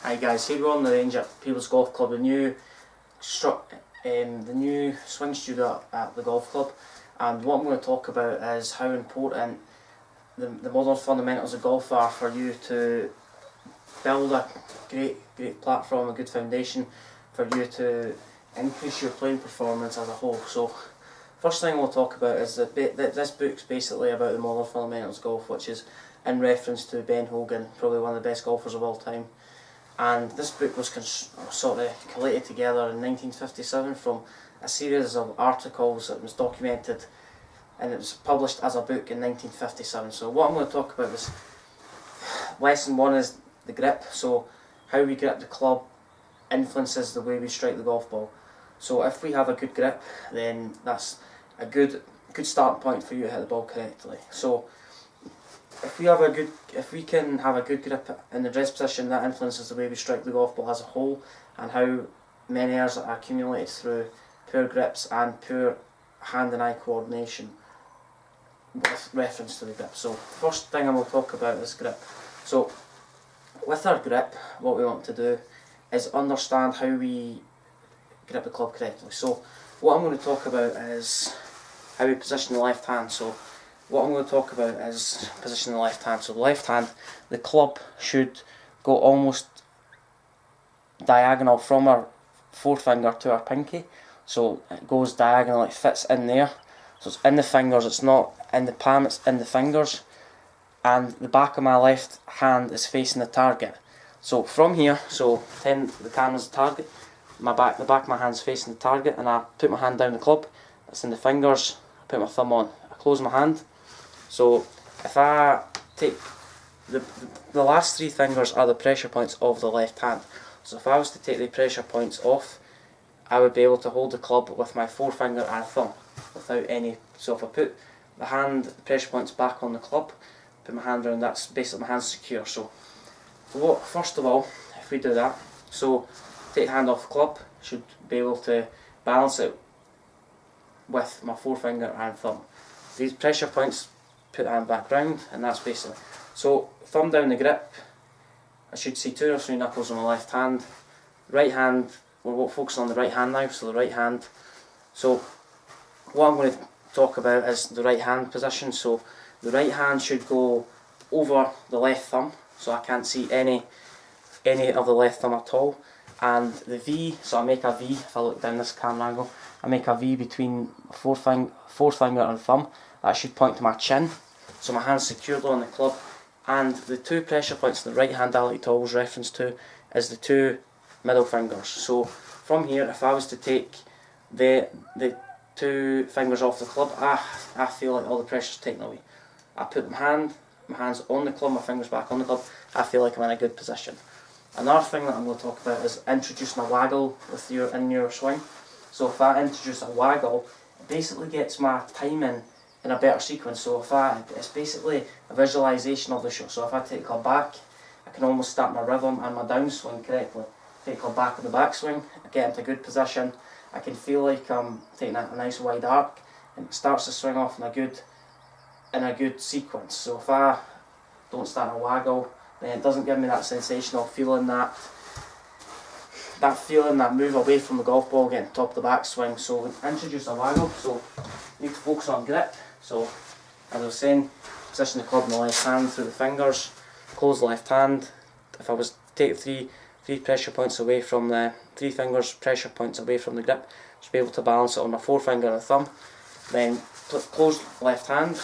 Hi guys, here we're on the range at People's Golf Club, the new swing studio at the golf club, and what I'm going to talk about is how important the modern fundamentals of golf are for you to build a great platform, a good foundation for you to increase your playing performance as a whole. So first thing we'll talk about is that this book's basically about the modern fundamentals of golf, which is in reference to Ben Hogan, probably one of the best golfers of all time. And this book was sort of collated together in 1957 from a series of articles that was documented, and it was published as a book in 1957. So what I'm going to talk about is lesson one is the grip. So how we grip the club influences the way we strike the golf ball. So if we have a good grip, then that's a good starting point for you to hit the ball correctly. So if we can have a good grip in the rest position, that influences the way we strike the golf ball as a whole, and how many errors are accumulated through poor grips and poor hand and eye coordination with reference to the grip. So first thing I'm going to talk about is grip. So with our grip, what we want to do is understand how we grip the club correctly. So what I'm going to talk about is how we position the left hand. So what I'm going to talk about is positioning the left hand. So the left hand, the club should go almost diagonal from our forefinger to our pinky. So it goes diagonal, it fits in there. So it's in the fingers, it's not in the palm, it's in the fingers. And the back of my left hand is facing the target. So from here, so pretend the camera's the target, the back of my hand's facing the target, and I put my hand down the club, it's in the fingers, I put my thumb on, I close my hand. So if I take the last three fingers are the pressure points of the left hand. So if I was to take the pressure points off, I would be able to hold the club with my forefinger and thumb without any. So if I put the pressure points back on the club, put my hand around, that's basically my hand's secure. So first of all, if we do that, so take the hand off the club, should be able to balance it with my forefinger and thumb. These pressure points, put the hand back round, and that's basically. So thumb down the grip, I should see 2 or 3 knuckles on my left hand. Right hand, we're focusing on the right hand now, so the right hand. So what I'm going to talk about is the right hand position. So the right hand should go over the left thumb, so I can't see any of the left thumb at all. And the V, so I make a V, if I look down this camera angle, I make a V between forefinger and thumb. That should point to my chin, so my hand's secured on the club. And the 2 pressure points in the right hand I like to always reference to is the 2 middle fingers. So from here, if I was to take the 2 fingers off the club, I feel like all the pressure's taken away. I put my hand's on the club, my fingers back on the club, I feel like I'm in a good position. Another thing that I'm going to talk about is introducing a waggle in your swing. So if I introduce a waggle, it basically gets my timing in a better sequence. So it's basically a visualisation of the shot. So if I take the club back, I can almost start my rhythm and my downswing correctly. Take the club back in the backswing, I get into a good position, I can feel like I'm taking a nice wide arc, and it starts to swing off in a good sequence. So if I don't start a waggle, then it doesn't give me that sensation of feeling that move away from the golf ball, getting top of the backswing. So introduce a waggle. So you need to focus on grip. So as I was saying, position the club in the left hand through the fingers, close the left hand. If I was to take three pressure points away from the 3 fingers, pressure points away from the grip, just be able to balance it on my forefinger and thumb. Then close left hand,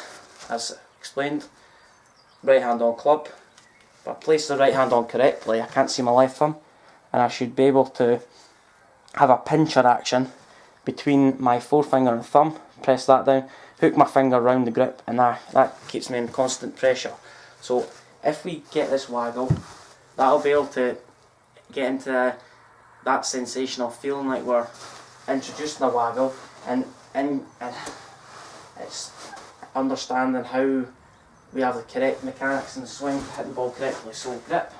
as explained, right hand on club. If I place the right hand on correctly, I can't see my left thumb, and I should be able to have a pincher action between my forefinger and thumb, press that down, hook my finger around the grip, and that keeps me in constant pressure. So if we get this waggle, that'll be able to get into that sensation of feeling like we're introducing a waggle, and it's understanding how we have the correct mechanics in the swing to hit the ball correctly. So grip,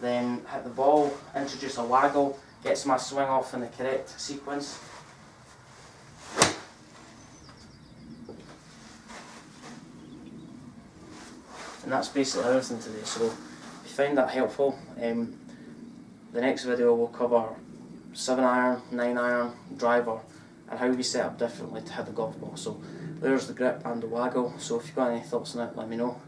then hit the ball, introduce a waggle, gets my swing off in the correct sequence. And that's basically everything today. So found that helpful, the next video will cover 7 iron, 9 iron, driver, and how we set up differently to hit the golf ball. So there's the grip and the waggle. So if you've got any thoughts on it, let me know.